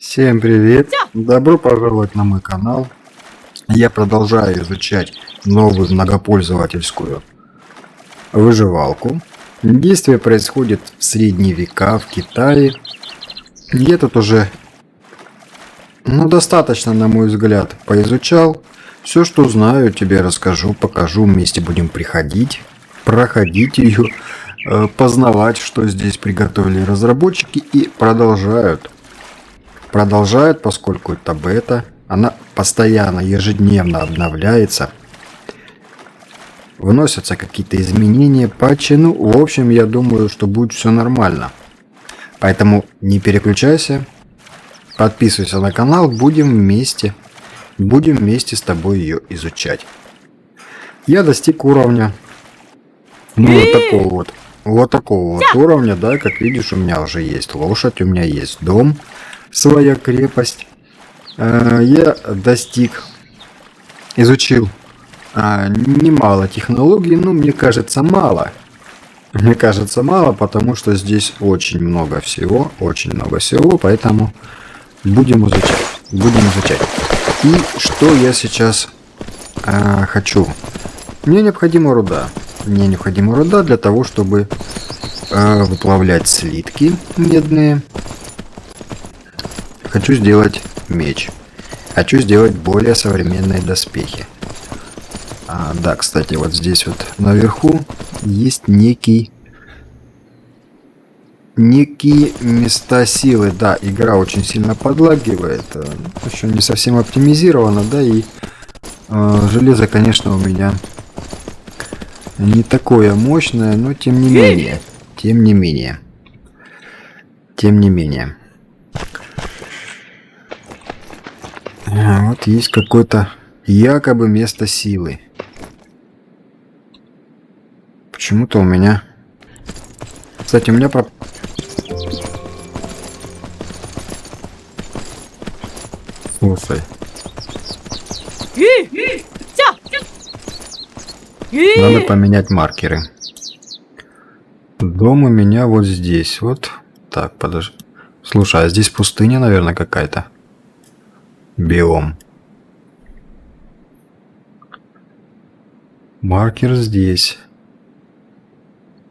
Всем привет! Добро пожаловать на мой канал. Я продолжаю изучать новую многопользовательскую выживалку. Действие происходит в средние века в Китае. Я тут уже, достаточно, на мой взгляд, поизучал. Все, что знаю, тебе расскажу, покажу. Вместе будем приходить, проходить ее, познавать, что здесь приготовили разработчики, и продолжают, поскольку это бета, она постоянно, ежедневно обновляется, вносятся какие-то изменения, патчи. В общем, я думаю, что будет все нормально. Поэтому не переключайся, подписывайся на канал, будем вместе с тобой ее изучать. Я достиг уровня, вот такого уровня, да, как видишь, у меня уже есть лошадь, у меня есть дом, своя крепость. Я изучил немало технологий, но мне кажется мало. Потому что здесь очень много всего, поэтому будем изучать. И что я сейчас хочу? Мне необходима руда. Для того, чтобы выплавлять слитки медные. Хочу сделать меч. Хочу сделать более современные доспехи. Да, кстати, вот здесь вот наверху есть некие места силы. Да, игра очень сильно подлагивает. Еще не совсем оптимизирована, да, и железо, конечно, у меня не такое мощное, но тем не менее. Вот есть какое-то якобы место силы. Почему-то у меня... Кстати, у меня Слушай. Надо поменять маркеры. Дом у меня вот здесь. Вот. Так, подожди. Слушай, а здесь пустыня, наверное, какая-то. Биом. Маркер здесь.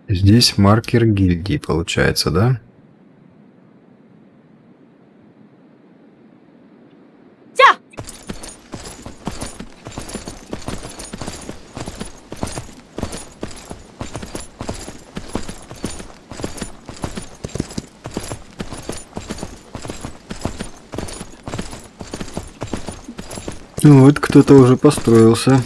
Здесь маркер гильдии, получается, да? Вот кто-то уже построился.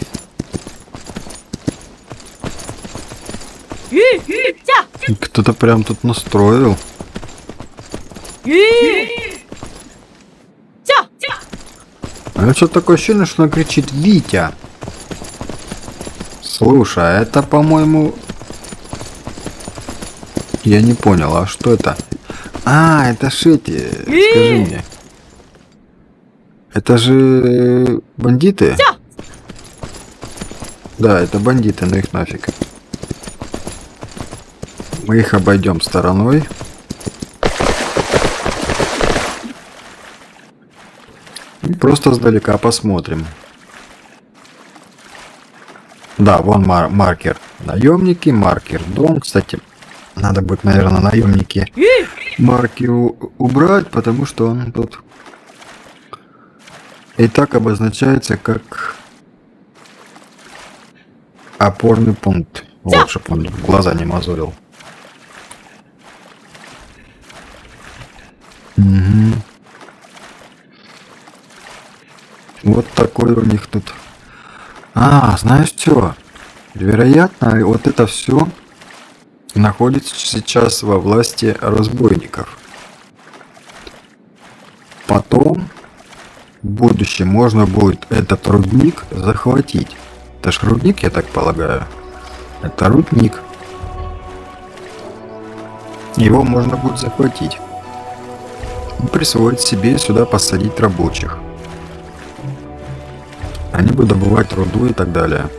Кто-то прям тут настроил. А что такое ощущение, что она кричит «Витя»? Слушай, а это, по-моему... Я не понял, а что это? Это ж эти... Скажи мне. Это же бандиты? Да, это бандиты, но их нафиг. Мы их обойдем стороной. И просто сдалека посмотрим. Да, вон маркер наемники, маркер дом. Кстати, надо будет, наверное, наемники маркер убрать, потому что он тут и так обозначается как опорный пункт. Вот, чтобы он глаза не мозолил. Угу. Вот такой у них тут. Знаешь что? Вероятно, вот это все находится сейчас во власти разбойников. Потом в будущем можно будет этот рудник захватить. Это ж рудник, я так полагаю. Это рудник. Его можно будет захватить. И присвоить себе, сюда посадить рабочих. Они будут добывать руду и так далее.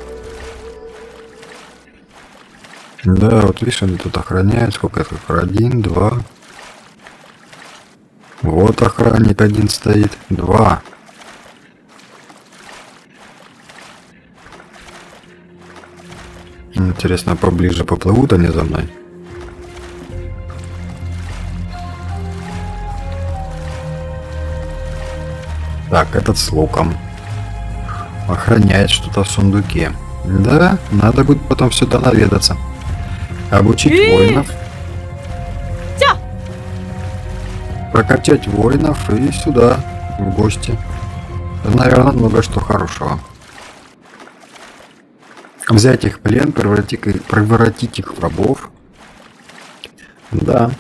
Да, вот видишь, они тут охраняют. Сколько это? 1, 2, Вот охранник один стоит. Два. Интересно, поближе поплывут они за мной? Так, этот с луком. Охраняет что-то в сундуке. Да, надо будет потом сюда наведаться. Обучить воинов. Тя! Прокачать воинов и сюда, в гости. Наверное, много что хорошего. Взять их в плен, превратить их в рабов. Да.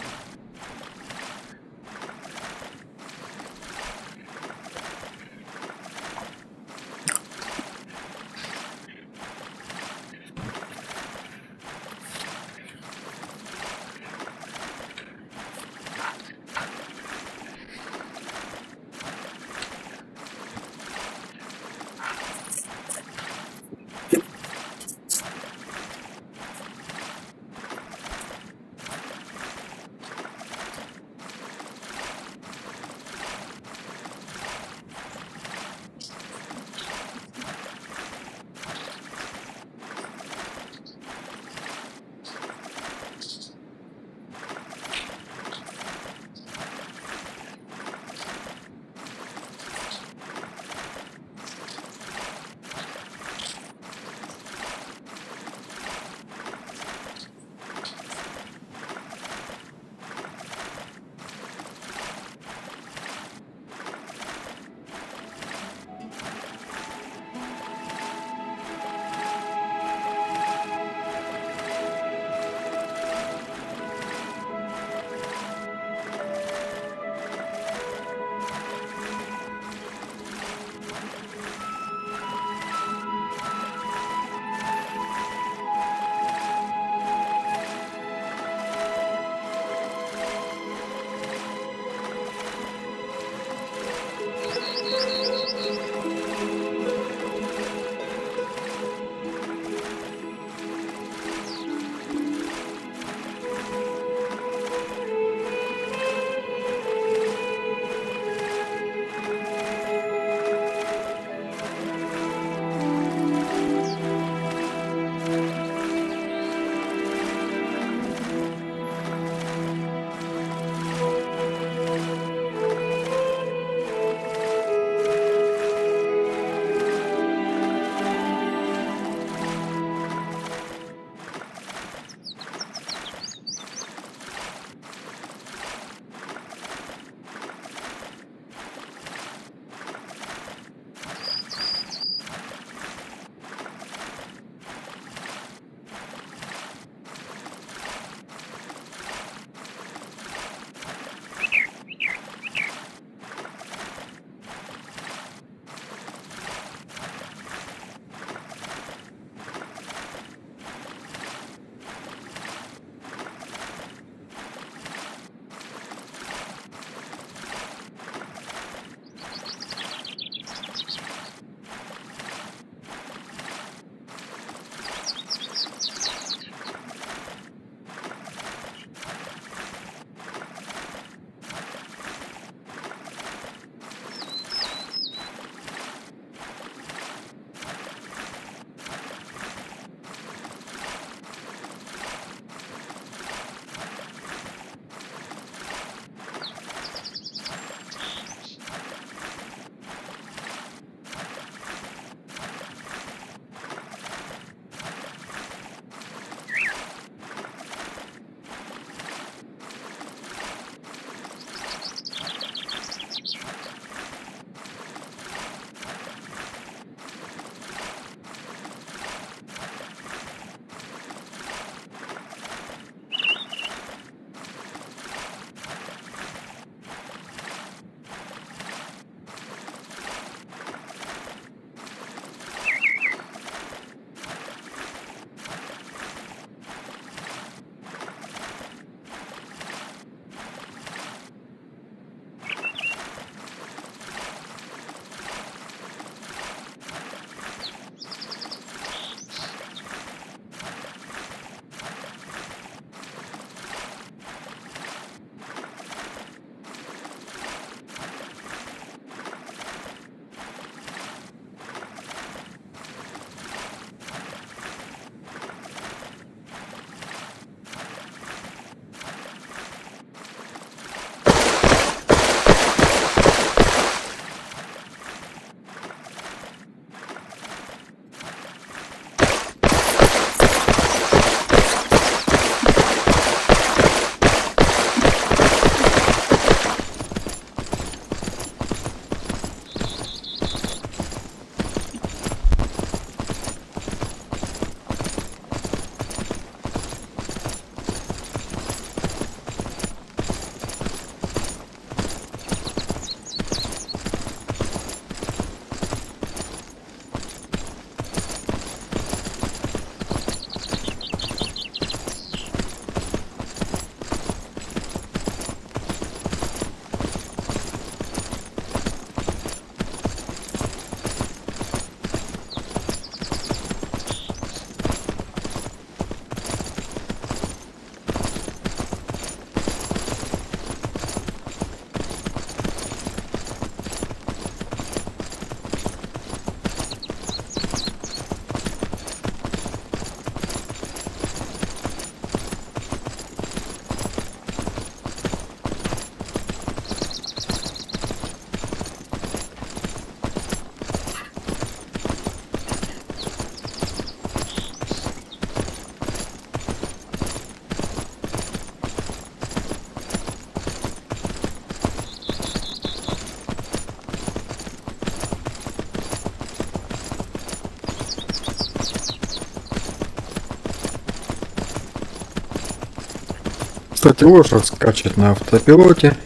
Кстати, лошадь скачет на автопилоте.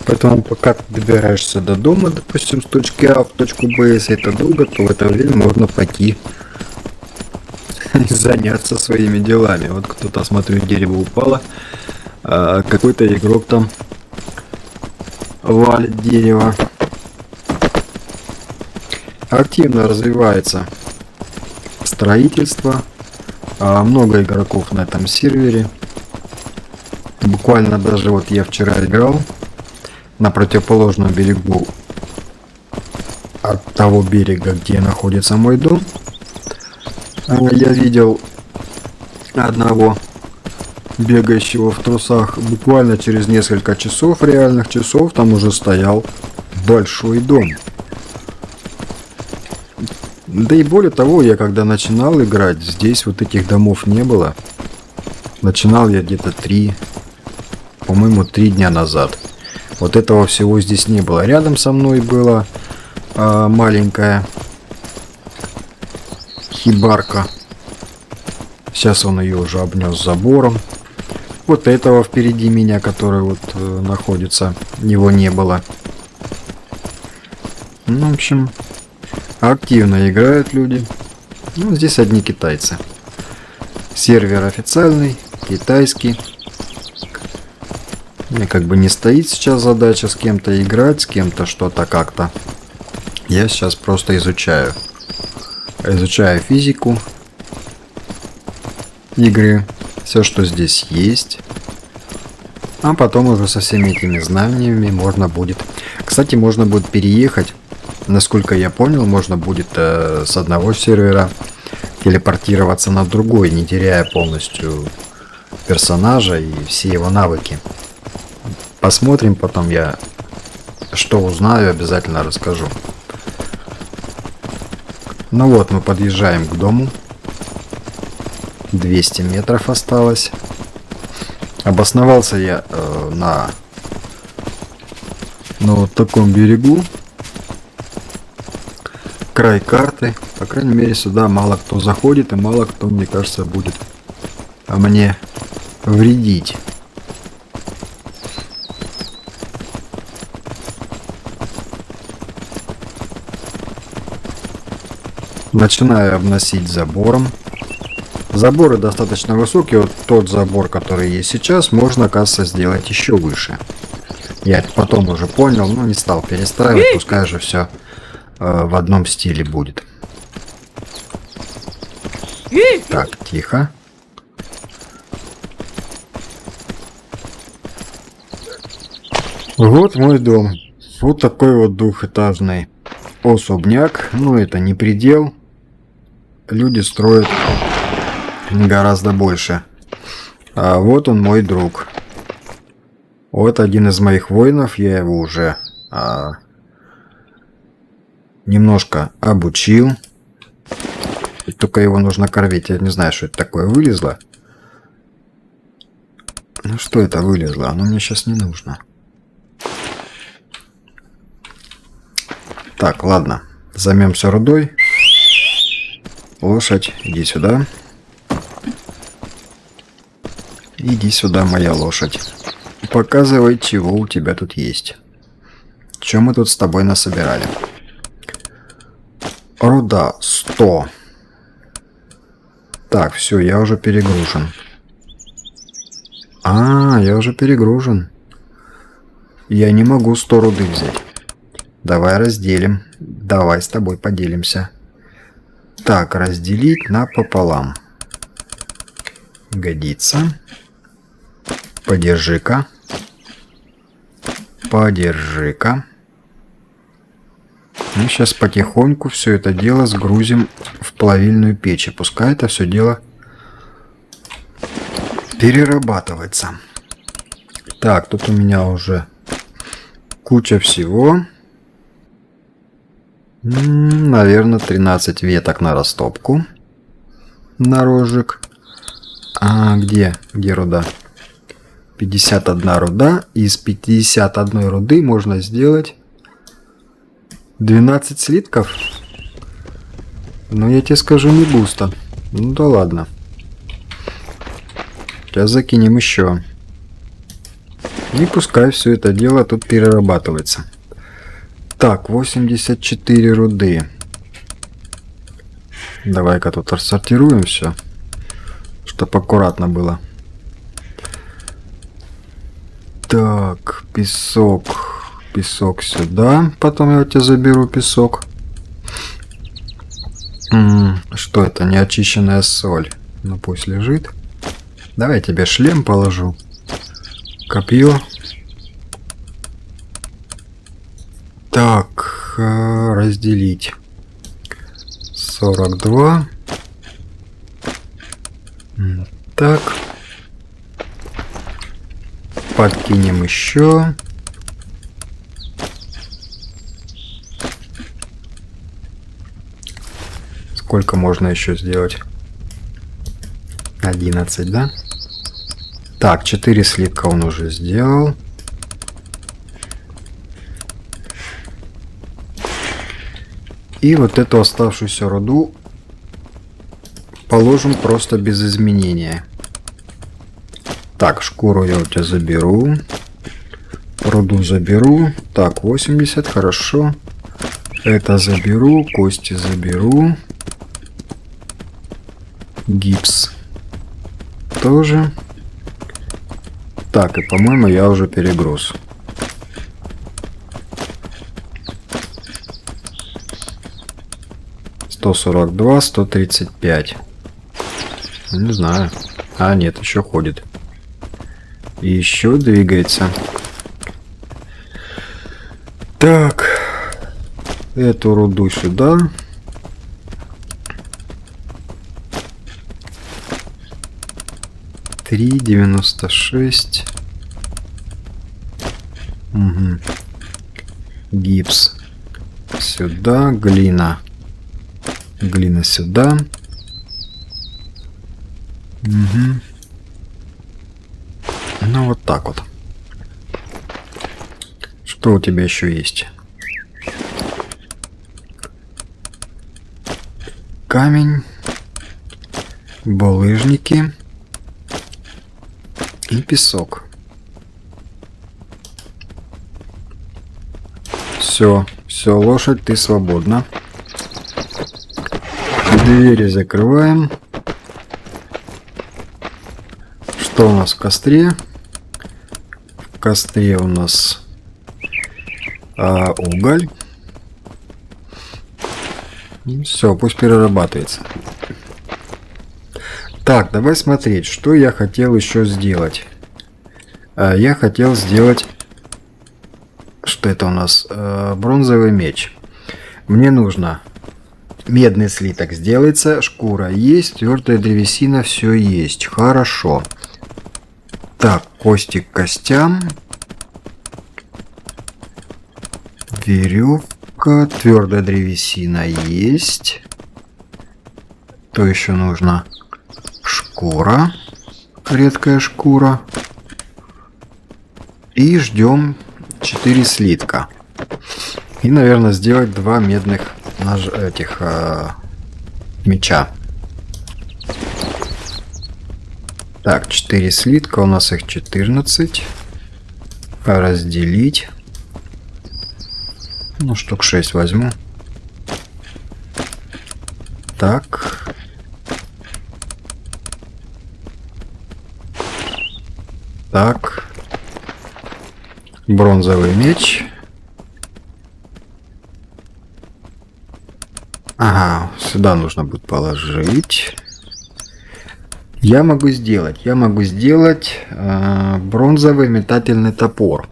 Поэтому пока ты добираешься до дома, допустим, с точки А в точку Б, если это долго, то в это время можно пойти заняться своими делами. Вот кто-то, смотрю, дерево упало, а какой-то игрок там валит дерево. Активно развивается строительство. Много игроков на этом сервере. Буквально даже вот я вчера играл на противоположном берегу от того берега, где находится мой дом. Я видел одного бегающего в трусах. Буквально через несколько часов, реальных часов, там уже стоял большой дом. Да и более того, я когда начинал играть, здесь вот этих домов не было. Начинал я где-то 3 дня назад. Вот этого всего здесь не было. Рядом со мной была маленькая хибарка. Сейчас он ее уже обнес забором. Вот этого впереди меня, который вот находится, его не было. Ну, в общем, активно играют люди. Ну, здесь одни китайцы. Сервер официальный, китайский. Мне как бы не стоит сейчас задача с кем-то играть, с кем-то что-то как-то. Я сейчас просто изучаю. Изучаю физику игры. Все, что здесь есть. А потом уже со всеми этими знаниями можно будет... Кстати, можно будет переехать. Насколько я понял, можно будет с одного сервера телепортироваться на другой, не теряя полностью персонажа и все его навыки. Посмотрим потом, я что узнаю, обязательно расскажу. Ну вот, мы подъезжаем к дому. 200 метров осталось. Обосновался я на вот таком берегу. Край карты. По крайней мере, сюда мало кто заходит, и мало кто, мне кажется, будет мне вредить. Начинаю обносить забором. Заборы достаточно высокие. Вот тот забор, который есть сейчас, можно, оказывается, сделать еще выше. Я это потом уже понял, но не стал перестраивать. Пускай же все в одном стиле будет. Так, тихо. Вот мой дом. Вот такой вот двухэтажный особняк. Ну, это не предел. Люди строят гораздо больше. А вот он, мой друг. Вот один из моих воинов. Я его уже немножко обучил. И только его нужно кормить. Я не знаю, что это такое вылезло. Ну что это вылезло? Оно мне сейчас не нужно. Так, ладно. Займемся рудой. Лошадь, иди сюда. Иди сюда, моя лошадь. Показывай, чего у тебя тут есть. Что мы тут с тобой насобирали? Руда 100. Так, все, я уже перегружен. Я уже перегружен. Я не могу 100 руды взять. Давай разделим. Давай с тобой поделимся. Так, разделить напополам. Годится. Подержи-ка. Подержи-ка. Мы сейчас потихоньку все это дело сгрузим в плавильную печь. И пускай это все дело перерабатывается. Так, тут у меня уже куча всего. Наверное, 13 веток на растопку. На рожек. Где руда? 51 руда. Из 51 руды можно сделать 12 слитков. Но я тебе скажу, не густо. Ну да ладно. Сейчас закинем еще. И пускай все это дело тут перерабатывается. Так, 84 руды. Давай-ка тут рассортируем все, чтобы аккуратно было. Так, песок. Песок сюда. Потом я у тебя заберу песок. Что это? Неочищенная соль. Ну пусть лежит. Давай я тебе шлем положу. Копье. Так, разделить. 42. Так. Подкинем еще. Сколько можно еще сделать? 11, да? Так, 4 слитка он уже сделал. И вот эту оставшуюся руду положим просто без изменения. Так, шкуру я у тебя заберу. Руду заберу. Так, 80, хорошо. Это заберу, кости заберу. Гипс тоже. Так, и по-моему я уже перегруз. $142, 135. Не знаю. А, нет, еще ходит. И еще двигается. Так. Эту руду сюда. $3.96. Угу. Гипс сюда, глина. Глина сюда. Угу. Ну вот так вот. Что у тебя еще есть? Камень, булыжники и песок. Все, лошадь, ты свободна. Двери закрываем. Что у нас в костре? В костре у нас уголь. Все, пусть перерабатывается. Так, давай смотреть, что я хотел еще сделать. Я хотел сделать... Что это у нас? Бронзовый меч. Мне нужно... Медный слиток сделается, шкура есть, твердая древесина, все есть. Хорошо. Так, кости к костям. Веревка, твердая древесина есть. То еще нужно? Шкура, редкая шкура. И ждем 4 слитка. И, наверное, сделать 2 медных меча. Так, 4 слитка, у нас их 14. Разделить. Ну, штук 6 возьму. Так. Так. Бронзовый меч. Ага, сюда нужно будет положить. Я могу сделать бронзовый метательный топор.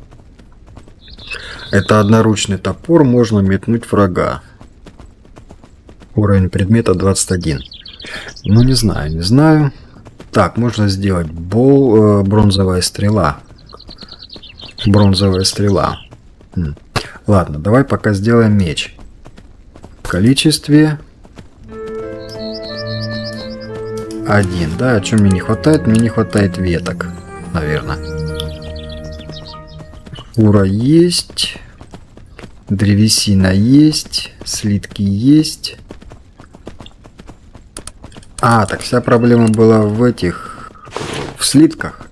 Это одноручный топор, можно метнуть врага. Уровень предмета 21. Ну, не знаю. Так, можно сделать бронзовая стрела. Бронзовая стрела. Ладно, давай пока сделаем меч. В количестве 1. Да, о чем мне не хватает? Мне не хватает веток, наверное. Шкура есть. Древесина есть. Слитки есть. Так вся проблема была в слитках.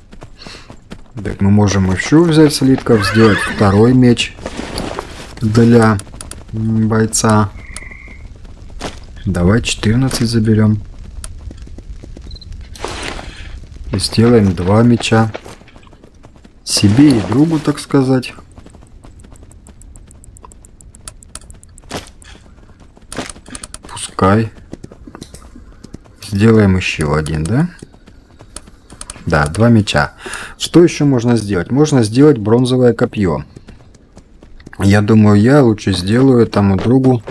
Так мы можем еще взять слитков, сделать второй меч для бойца. Давай 14 заберем. И сделаем 2 меча. Себе и другу, так сказать. Пускай. Сделаем еще один, да? Да, 2 меча. Что еще можно сделать? Можно сделать бронзовое копье. Я думаю, я лучше сделаю тому другу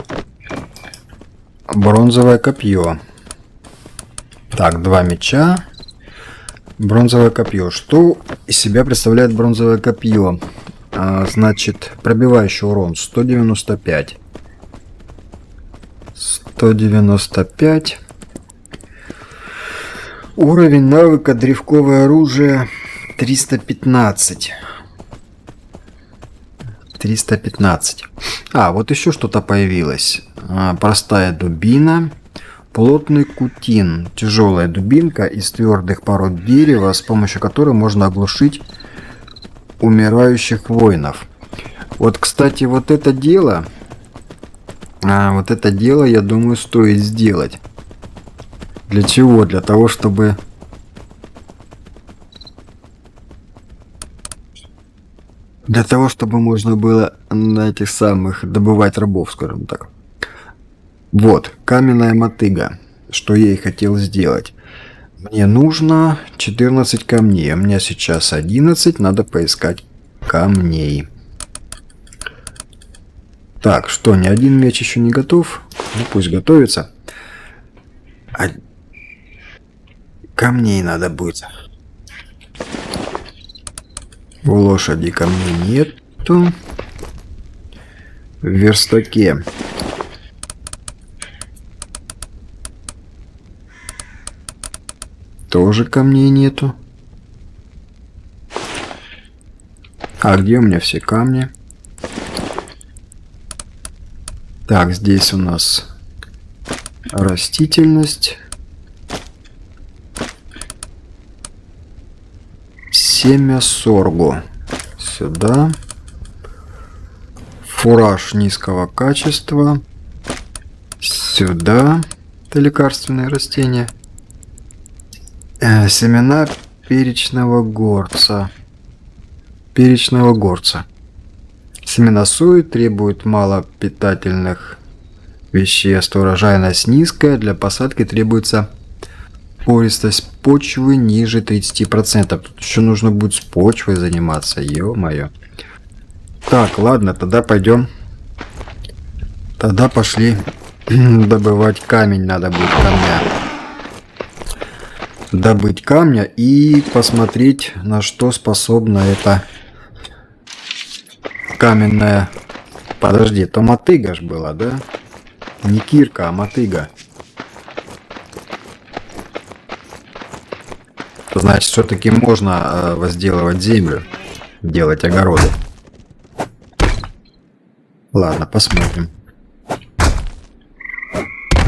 бронзовое копье. Так, 2 меча. Бронзовое копье. Что из себя представляет бронзовое копье? Значит, пробивающий урон 195. 195. Уровень навыка древковое оружие 315. 315. Вот еще что-то появилось. Простая дубина. Плотный кутин. Тяжелая дубинка из твердых пород дерева, с помощью которой можно оглушить умирающих воинов. Вот, кстати, вот это дело, я думаю, стоит сделать. Для чего? Для того, чтобы... Для того, чтобы можно было на этих самых добывать рабов, скажем так. Вот, каменная мотыга. Что я и хотел сделать. Мне нужно 14 камней. У меня сейчас 11. Надо поискать камней. Так, что, ни один меч еще не готов? Ну, пусть готовится. Камней надо будет. У лошади камней нету. В верстаке. Тоже камней нету. Где у меня все камни? Так, здесь у нас растительность. Семя соргу. Сюда. Фураж низкого качества. Сюда. Это лекарственные растения. Семена перечного горца. Перечного горца. Семена сои требуют мало питательных веществ. Урожайность низкая. Для посадки требуется пористость почвы ниже 30%. Тут еще нужно будет с почвой заниматься. Ё-моё. Так, ладно, тогда пойдем. Тогда пошли добывать камень. Надо будет камня. Добыть камня и посмотреть, на что способна эта каменная... Подожди, то мотыга ж была, да? Не кирка, а мотыга. Значит, все-таки можно возделывать землю, делать огороды. Ладно, посмотрим.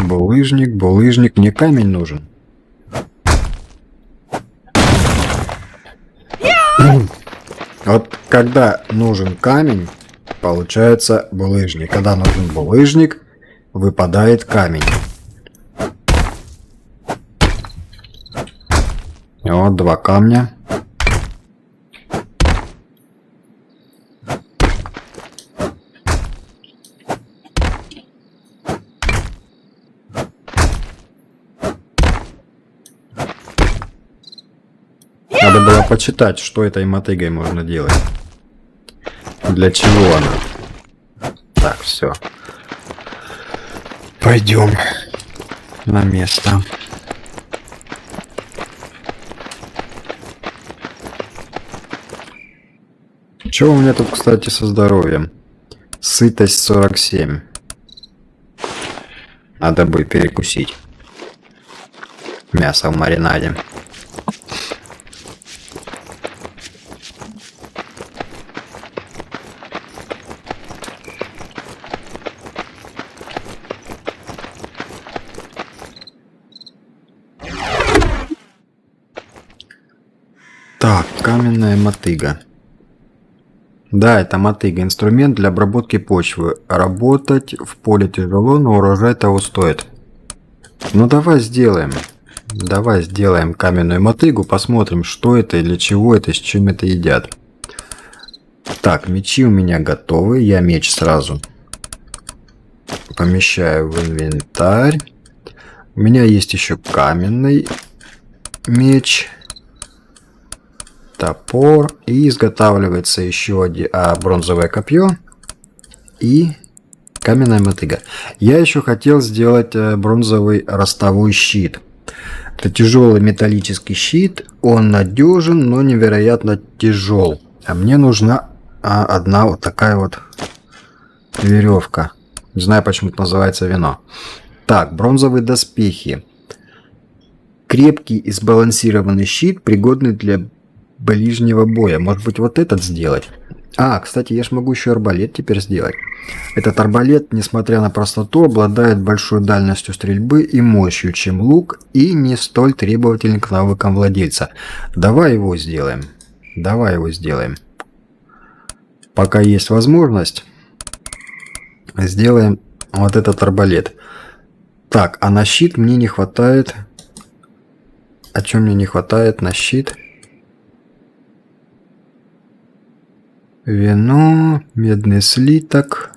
Булыжник, булыжник. Мне камень нужен. Вот когда нужен камень, получается булыжник. Когда нужен булыжник, выпадает камень. Вот 2 камня. Надо было почитать, что этой мотыгой можно делать. Для чего она. Так, все. Пойдем на место. Что у меня тут, кстати, со здоровьем? Сытость 47. Надо будет перекусить. Мясо в маринаде. Так, Каменная мотыга. Да, это мотыга. Инструмент для обработки почвы. Работать в поле тяжело, но урожай того стоит. Ну давай сделаем. Давай сделаем каменную мотыгу. Посмотрим, что это и для чего это, с чем это едят. Так, мечи у меня готовы. Я меч сразу помещаю в инвентарь. У меня есть еще каменный меч. Топор. И изготавливается еще бронзовое копье. И каменная мотыга. Я еще хотел сделать бронзовый ростовой щит. Это тяжелый металлический щит. Он надежен, но невероятно тяжел. А мне нужна одна вот такая вот веревка. Не знаю, почему это называется вино. Так, бронзовые доспехи. Крепкий и сбалансированный щит, пригодный для ближнего боя. Может быть, вот этот сделать? Кстати, я ж могу еще арбалет теперь сделать. Этот арбалет, несмотря на простоту, обладает большой дальностью стрельбы и мощью, чем лук, и не столь требователен к навыкам владельца. Давай его сделаем. Давай его сделаем. Пока есть возможность, сделаем вот этот арбалет. Так, а на щит мне не хватает... О чем мне не хватает на щит? Вино, медный слиток,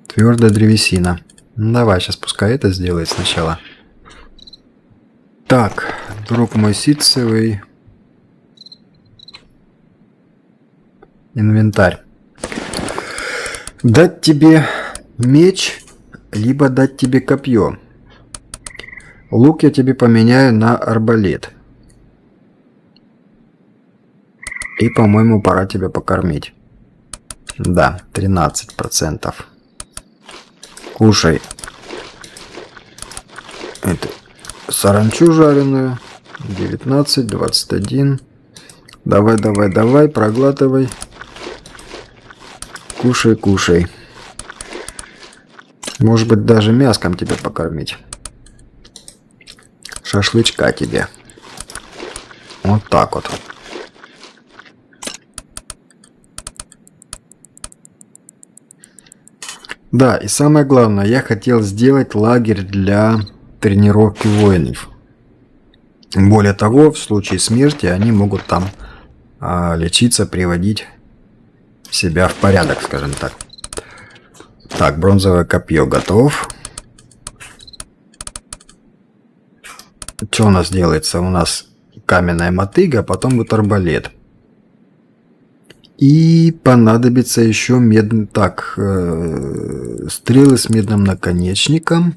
твердая древесина. Ну, давай, сейчас пускай это сделает сначала. Так, друг мой ситцевый. Инвентарь. Дать тебе меч, либо дать тебе копье. Лук я тебе поменяю на арбалет. И, по-моему, пора тебя покормить. Да, 13%. Кушай. Это саранчу жареную. 19, 21. Давай, давай, давай, проглатывай. Кушай, кушай. Может быть, даже мяском тебя покормить. Шашлычка тебе. Вот так вот. Да, и самое главное, я хотел сделать лагерь для тренировки воинов. Более того, в случае смерти они могут там лечиться, приводить себя в порядок, скажем так. Так, бронзовое копье готов. Что у нас делается? У нас каменная мотыга, а потом вот арбалет. И понадобится еще медный... Так, стрелы с медным наконечником.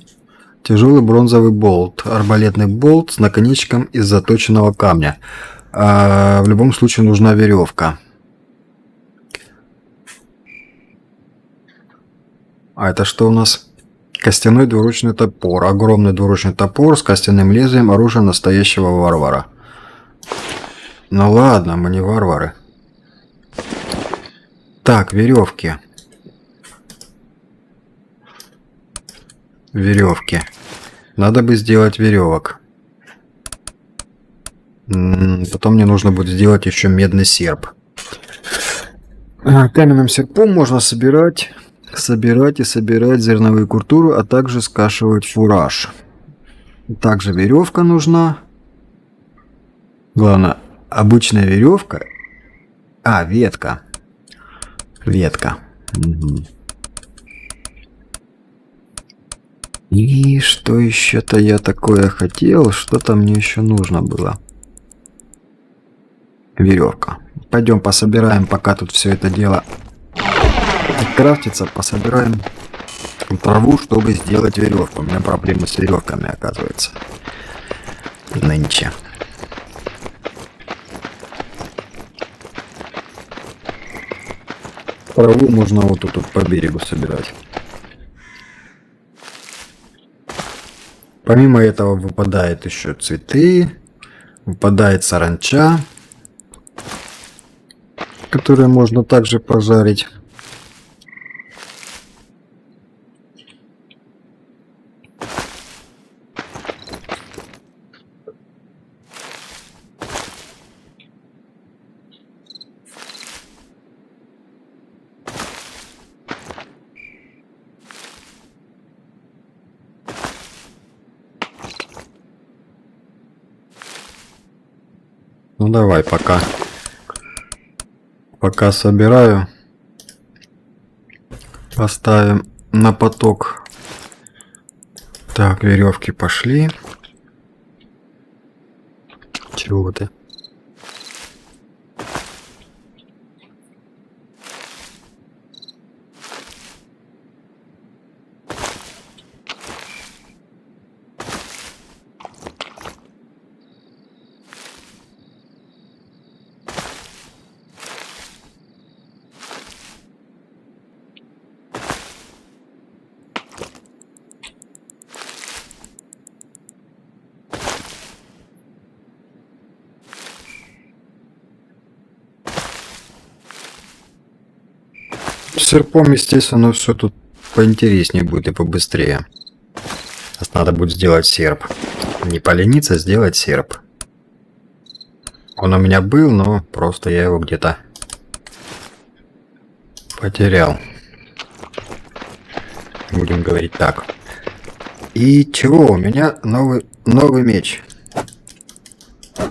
Тяжелый бронзовый болт. Арбалетный болт с наконечником из заточенного камня. В любом случае нужна веревка. А это что у нас? Костяной двуручный топор. Огромный двуручный топор с костяным лезвием. Оружие настоящего варвара. Ну ладно, мы не варвары. Так, веревки. Веревки. Надо бы сделать веревок. Потом мне нужно будет сделать еще медный серп. Каменным серпом можно собирать и собирать зерновую культуру, а также скашивать фураж. Также веревка нужна. Главное, обычная веревка. Ветка. Ветка. Угу. И что еще-то я такое хотел? Что-то мне еще нужно было. Веревка. Пойдем пособираем, пока тут все это дело крафтится, пособираем траву, чтобы сделать веревку. У меня проблемы с веревками, оказывается. Нынче. Траву можно вот тут по берегу собирать. Помимо этого выпадают еще цветы, выпадает саранча, которые можно также пожарить. Ну давай, пока собираю, поставим на поток. Так, веревки пошли. Чего ты? Серпом, естественно, все тут поинтереснее будет и побыстрее. Сейчас надо будет сделать серп. Не полениться, сделать серп. Он у меня был, но просто я его где-то потерял. Будем говорить так. И чего? У меня новый меч.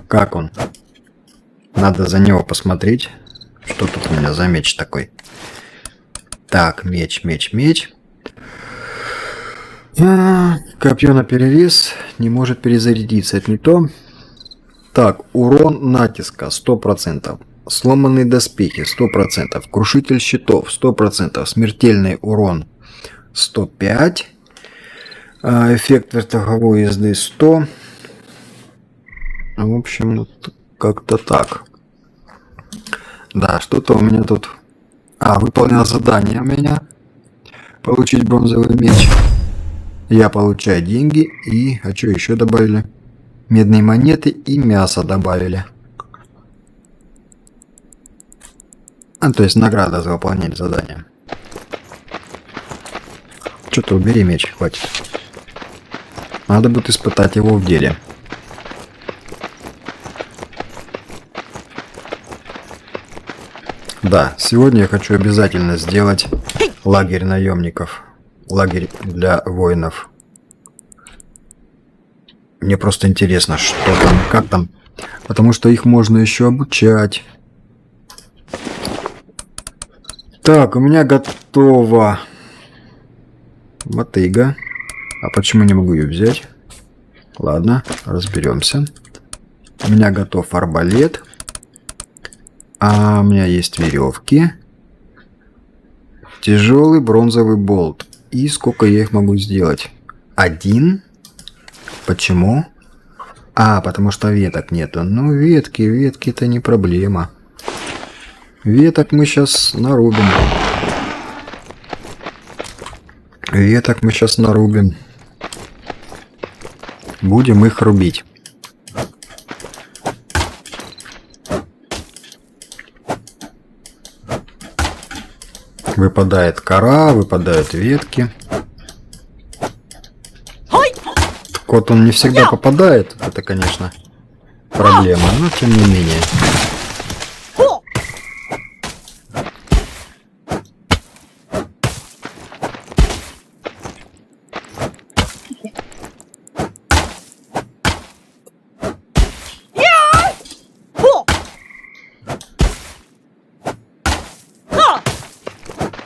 Как он? Надо за него посмотреть. Что тут у меня за меч такой? Так, меч. Копье на перерез. Не может перезарядиться. Это не то. Так, урон натиска 100%. Сломанные доспехи 100%. Крушитель щитов 100%. Смертельный урон 105. Эффект вертолетной езды 100. В общем, как-то так. Да, что-то у меня тут... выполнил задание у меня. Получить бронзовый меч. Я получаю деньги и... А что еще добавили? Медные монеты и мясо добавили. То есть награда за выполнение задания. Что-то убери меч, хватит. Надо будет испытать его в деле. Да, сегодня я хочу обязательно сделать лагерь наемников. Лагерь для воинов. Мне просто интересно, что там, как там. Потому что их можно еще обучать. Так, у меня готова мотыга. А почему не могу ее взять? Ладно, разберемся. У меня готов арбалет. А у меня есть веревки. Тяжелый бронзовый болт. И сколько я их могу сделать? 1? Почему? Потому что веток нету. Ну, ветки это не проблема. Веток мы сейчас нарубим. Будем их рубить. Выпадает кора, выпадают ветки. Так вот, он не всегда попадает. Это, конечно, проблема, но тем не менее.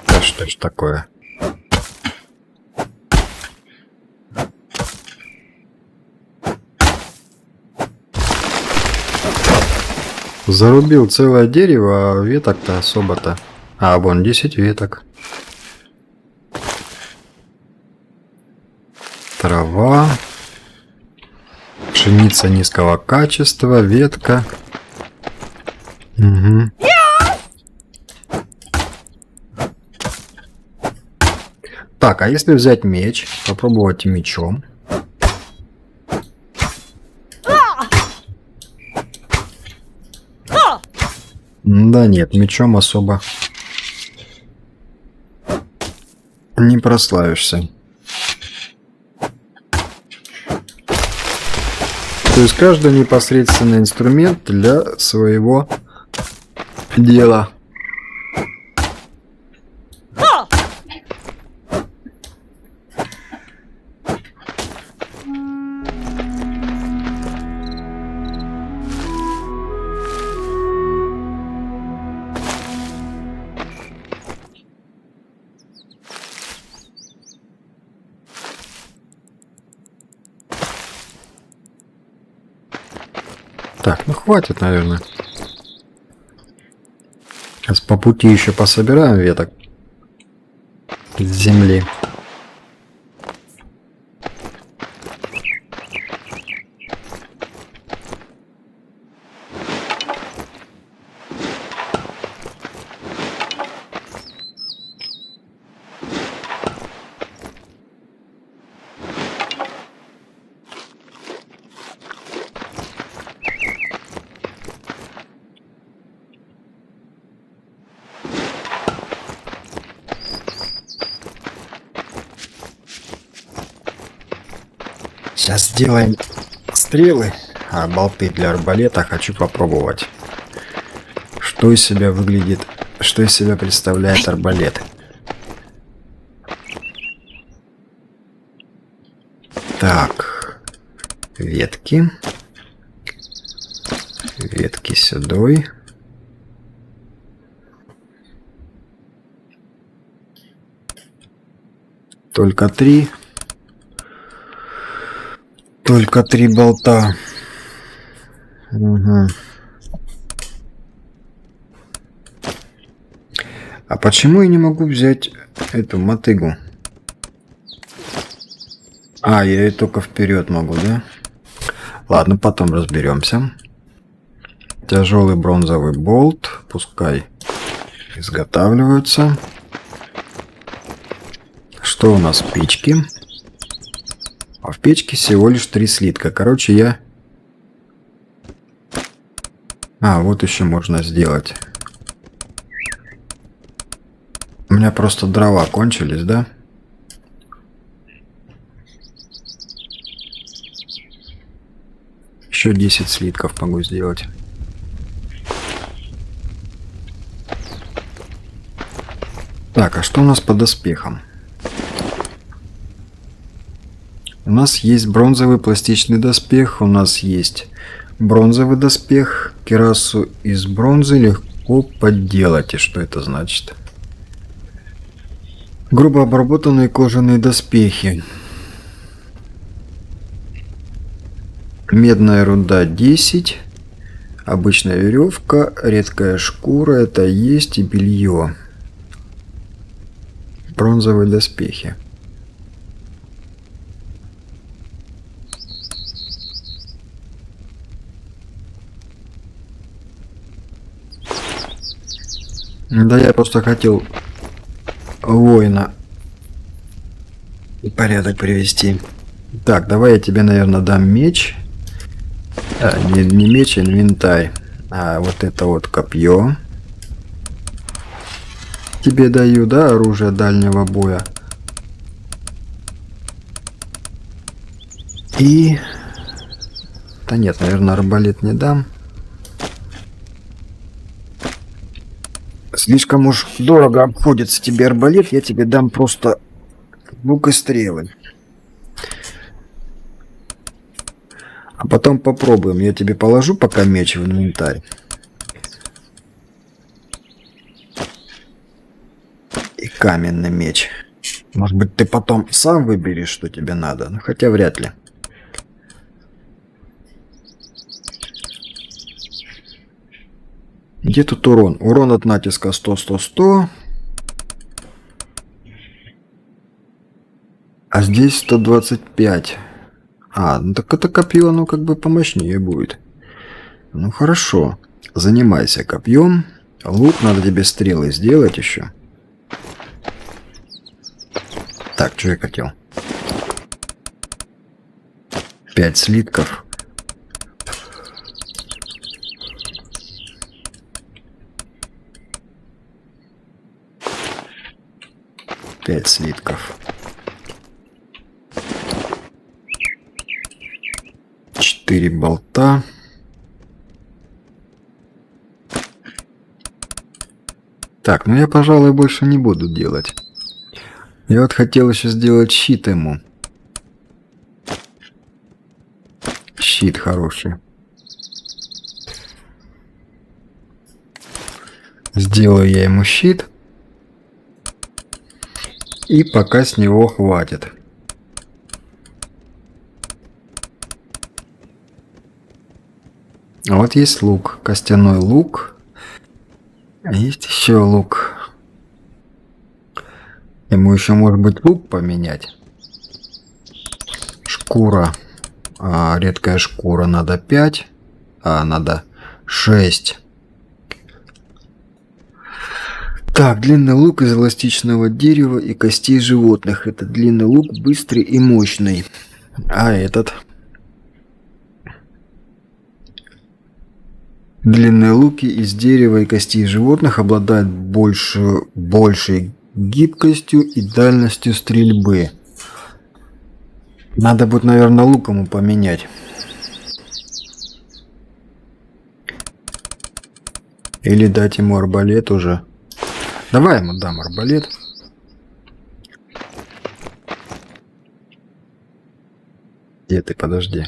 Да что ж такое? Зарубил целое дерево, а веток-то особо-то. Вон 10 веток. Трава. Пшеница низкого качества, ветка. Угу. Так, а если взять меч, попробовать мечом. Да нет, мечом особо не прославишься. То есть каждый непосредственный инструмент для своего дела. Так, ну хватит, наверное. Сейчас по пути еще пособираем веток с земли. Сейчас сделаем стрелы, а болты для арбалета хочу попробовать. Что из себя выглядит, что из себя представляет арбалет. Так, ветки. Ветки сюда. Только 3. Только 3 болта. Угу. А почему я не могу взять эту мотыгу? А, я ее только вперед могу, да? Ладно, потом разберемся. Тяжелый бронзовый болт. Пускай изготавливаются. Что у нас в печке? А в печке всего лишь 3 слитка. Короче, я... А, вот еще можно сделать. У меня просто дрова кончились, да? Еще 10 слитков могу сделать. Так, а что у нас по доспехам? У нас есть бронзовый пластичный доспех, у нас есть бронзовый доспех. Кирасу из бронзы легко подделать. И что это значит? Грубо обработанные кожаные доспехи. Медная руда 10. Обычная веревка, редкая шкура, это есть и белье. Бронзовые доспехи. Да, я просто хотел воина и порядок привести. Так, давай я тебе, наверное, дам меч. Не меч, а инвентарь. А вот это вот копье. Тебе даю, да, оружие дальнего боя. И... Да нет, наверное, арбалет не дам. Слишком уж дорого обходится тебе арбалет, я тебе дам просто лук и стрелы. А потом попробуем. Я тебе положу пока меч в инвентарь. И каменный меч. Может быть, ты потом сам выберешь, что тебе надо. Ну, хотя вряд ли. Где тут урон? Урон от натиска 100-100-100. А здесь 125. А, ну так это копье, оно как бы помощнее будет. Ну хорошо. Занимайся копьем. Лук, надо тебе стрелы сделать еще. Так, что я хотел? 5 слитков. Пять слитков. 4 болта. Так, ну я, пожалуй, больше не буду делать. Я вот хотел еще сделать щит ему. Щит хороший. Сделаю я ему щит. И пока с него хватит. А вот есть лук, костяной лук. А есть еще лук. Ему еще может быть лук поменять. Шкура. Редкая шкура надо 5. Надо 6. Так, длинный лук из эластичного дерева и костей животных. Это длинный лук, быстрый и мощный. А этот? Длинные луки из дерева и костей животных обладают большей гибкостью и дальностью стрельбы. Надо будет, наверное, лук ему поменять. Или дать ему арбалет уже. Давай ему дам арбалет. Где ты? Подожди.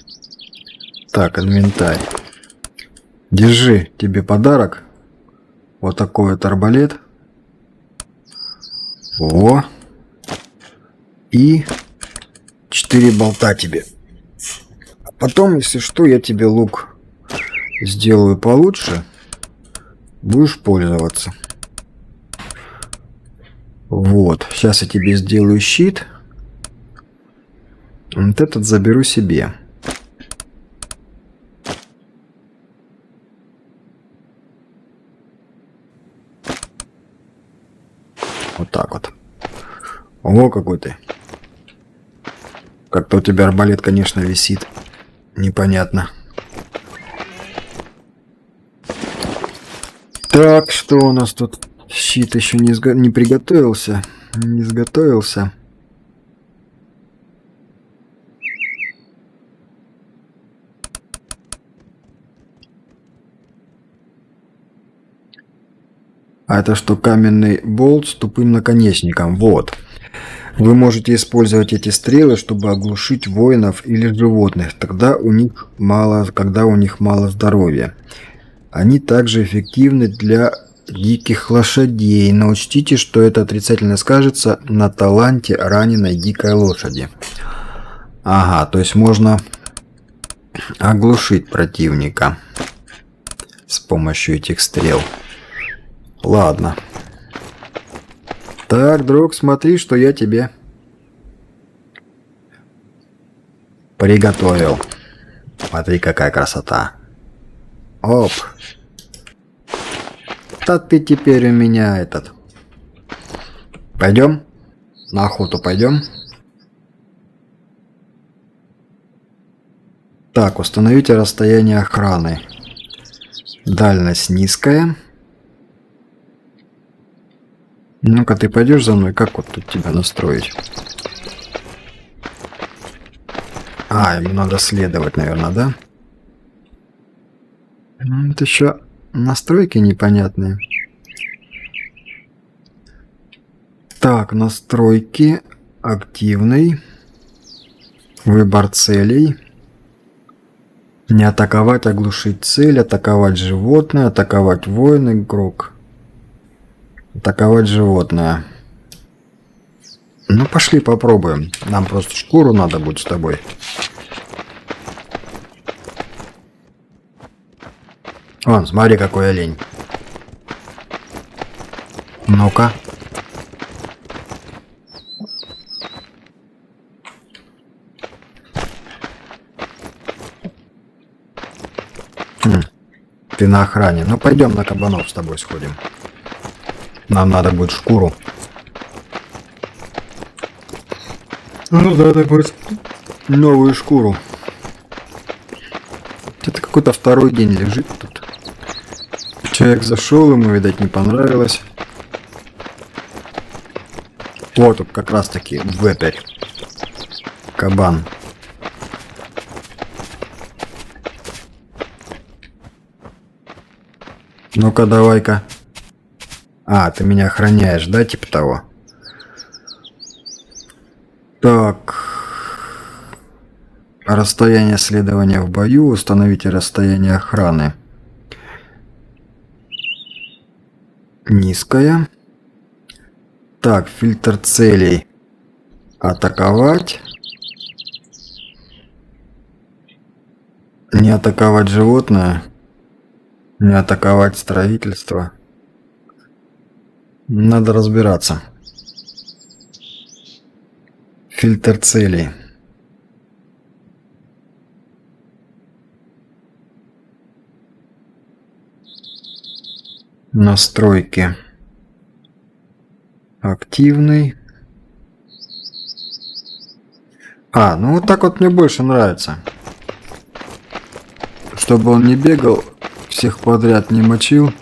Так, инвентарь. Держи, тебе подарок. Вот такой вот арбалет. Во. И 4 болта тебе. А потом, если что, я тебе лук сделаю получше. Будешь пользоваться. Вот. Сейчас я тебе сделаю щит. Вот этот заберу себе. Вот так вот. Ого, какой ты. Как-то у тебя арбалет, конечно, висит. Непонятно. Так, что у нас тут? Щит еще не приготовился. Не изготовился. А это что, каменный болт с тупым наконечником? Вот. Вы можете использовать эти стрелы, чтобы оглушить воинов или животных, когда у них мало здоровья. Они также эффективны для диких лошадей, но учтите, что это отрицательно скажется на таланте раненой дикой лошади. Ага, то есть можно оглушить противника с помощью этих стрел. Ладно. Так, друг, смотри, что я тебе приготовил. Смотри, какая красота. Оп. Да ты теперь у меня этот. Пойдем? На охоту пойдем? Так, установите расстояние охраны. Дальность низкая. Ну-ка, ты пойдешь за мной? Как вот тут тебя настроить? Ему надо следовать, наверное, да? Это еще настройки непонятные. Так, настройки. Активный. Выбор целей. Не атаковать, оглушить цель. Атаковать животное. Атаковать воин, игрок. Атаковать животное. Ну, пошли попробуем. Нам просто шкуру надо будет с тобой. Вон, смотри, какой олень. Ну-ка. Ты на охране. Ну, пойдем на кабанов с тобой сходим. Нам надо будет шкуру. Ну да, надо будет новую шкуру. Это какой-то второй день лежит тут. Человек зашел, ему, видать, не понравилось. Вот тут как раз таки вепрь. Кабан. Ну-ка, давай-ка. Ты меня охраняешь, да, типа того? Так. Расстояние следования в бою. Установите расстояние охраны. Низкое. Так, фильтр целей. Атаковать. Не атаковать животное. Не атаковать строительство. Надо разбираться. Фильтр целей. Настройки. Активный. Ну вот так вот мне больше нравится. Чтобы он не бегал, всех подряд не мочил.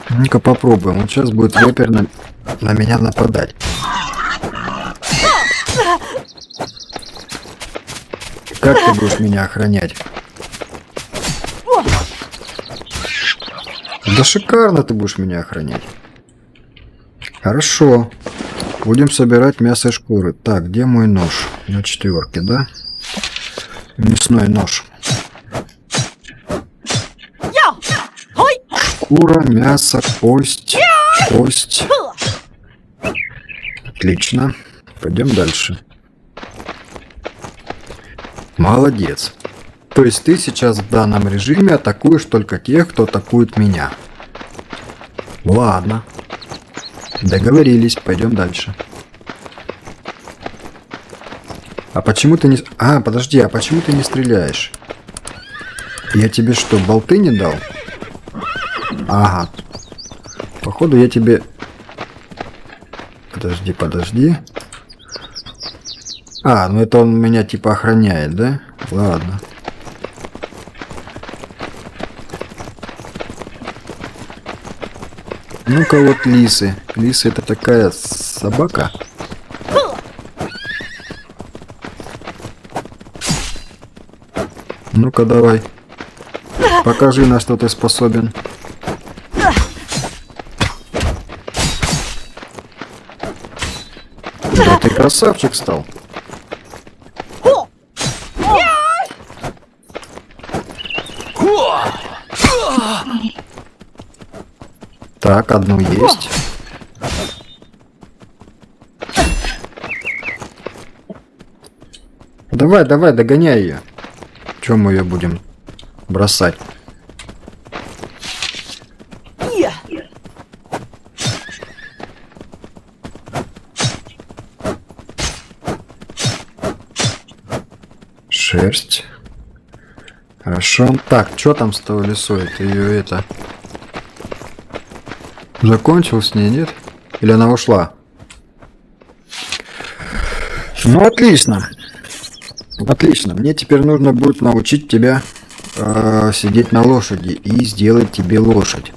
Ну-ка попробуем. Вот сейчас будет рэпер на меня нападать. Как ты будешь меня охранять? Да шикарно ты будешь меня охранять. Хорошо. Будем собирать мясо и шкуры. Так, где мой нож? На 4, да? Мясной нож. Я! Хой! Шкура, мясо, кость. Кость. Отлично. Пойдем дальше. Молодец. То есть ты сейчас в данном режиме атакуешь только тех, кто атакует меня. Ладно. Договорились, пойдем дальше. А почему ты не... подожди, а почему ты не стреляешь? Я тебе что, болты не дал? Ага. Походу я тебе... Подожди. Ну это он меня типа охраняет, да? Ладно. Ну-ка вот лисы. Лисы это такая собака. Ну-ка давай. Покажи, на что ты способен. Да ты красавчик стал. Так, одну есть. Давай, догоняй ее. Чем мы ее будем бросать? Шерсть. Хорошо. Так, что там с того лесой? Ты ее это... Закончил с ней, нет? Или она ушла? Ну, отлично. Отлично. Мне теперь нужно будет научить тебя сидеть на лошади и сделать тебе лошадь.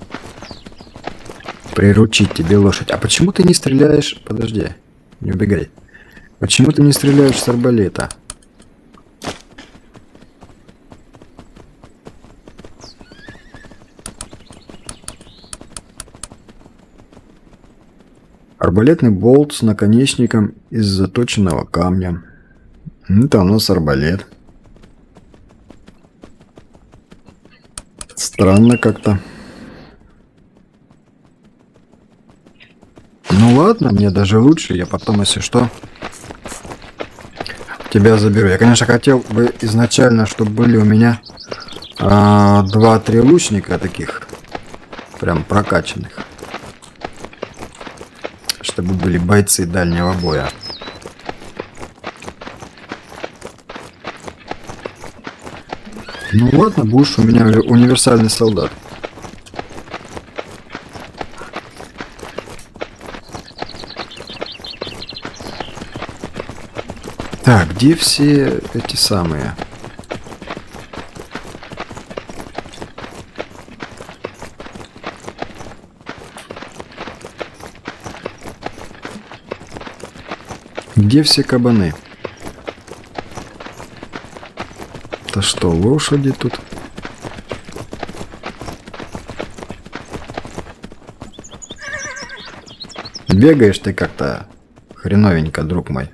Приручить тебе лошадь. А почему ты не стреляешь... Подожди, не убегай. Почему ты не стреляешь с арбалета? Арбалетный болт с наконечником из заточенного камня. Это у нас арбалет. Странно как-то. Ну ладно, мне даже лучше. Я потом, если что, тебя заберу. Я, конечно, хотел бы изначально, чтобы были у меня 2-3 лучника таких. Прям прокачанных. Чтобы были бойцы дальнего боя. Ну ладно, будешь у меня универсальный солдат. Так, где все эти самые? Где все кабаны? Это что, лошади тут? Бегаешь ты как-то хреновенько, друг мой.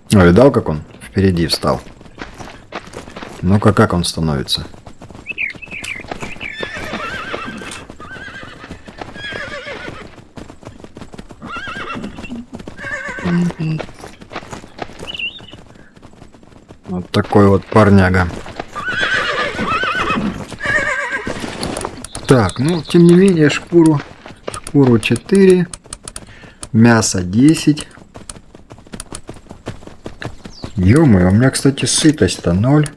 Видал, как он впереди встал? Ну-ка, как он становится? Вот такой вот парняга. Так, ну, тем не менее, шкуру 4, мясо 10. Ё-моё, у меня, кстати, сытость-то 0.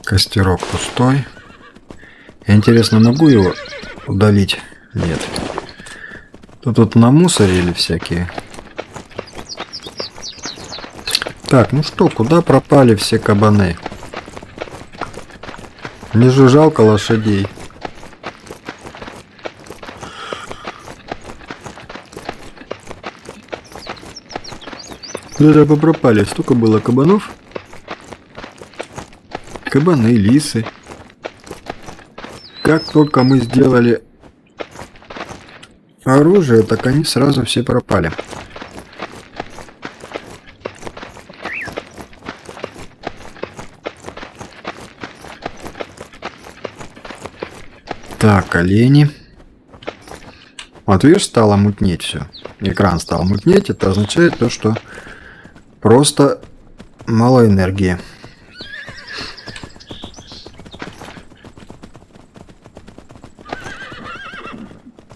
Костерок пустой. Интересно, могу его удалить? Нет. Тут намусорили всякие. Так, ну что, куда пропали все кабаны? Мне же жалко лошадей. Куда бы пропали? Столько было кабанов? Кабаны, лисы. Как только мы сделали оружие, так они сразу все пропали. Так, олени. Вот видишь, стало мутнеть все. Экран стал мутнеть. Это означает то, что просто мало энергии.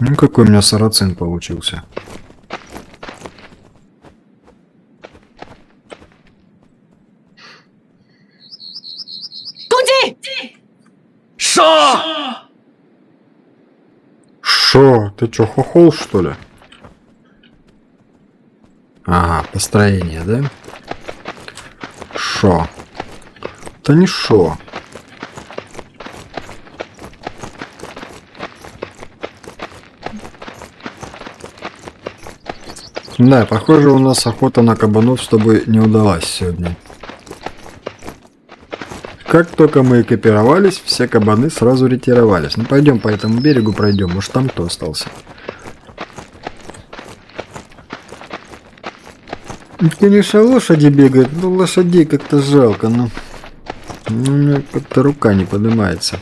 Ну, какой у меня сарацин получился. Шо? Ты чё, хохол, что ли? Ага, построение, да? Шо? Это не шо. Да, похоже, у нас охота на кабанов с тобой не удалась сегодня. Как только мы экипировались, все кабаны сразу ретировались. Ну, пойдем по этому берегу пройдем, может там кто остался. Конечно, лошади бегают, но лошадей как-то жалко, но у меня как-то рука не поднимается.